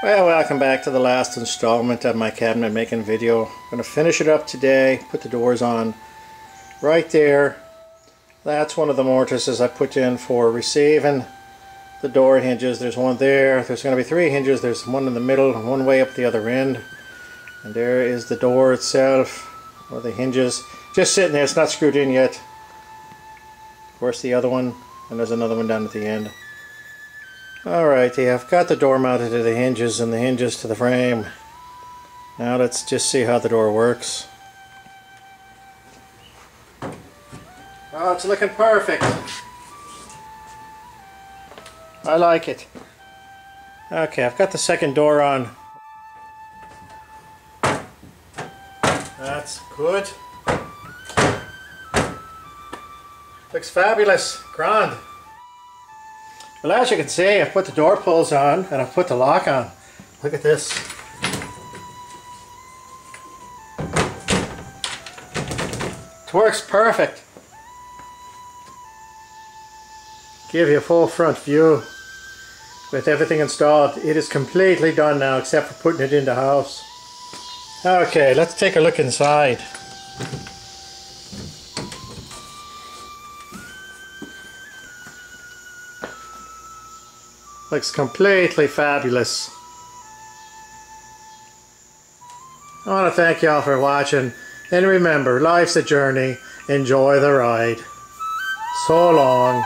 Well, welcome back to the last installment of my cabinet making video. I'm going to finish it up today, put the doors on right there. That's one of the mortises I put in for receiving the door hinges. There's one there. There's going to be 3 hinges. There's one in the middle and one way up the other end. And there is the door itself, or the hinges. Just sitting there, it's not screwed in yet. Of course the other one, and there's another one down at the end. Alrighty, I've got the door mounted to the hinges and the hinges to the frame. Now let's just see how the door works. Oh, it's looking perfect. I like it. Okay, I've got the second door on. That's good. Looks fabulous. Grand. Well, as you can see, I've put the door pulls on and I've put the lock on. Look at this. It works perfect. Give you a full front view with everything installed. It is completely done now except for putting it in the house. Okay, let's take a look inside. Looks completely fabulous. I want to thank you all for watching, and remember, life's a journey. Enjoy the ride. So long.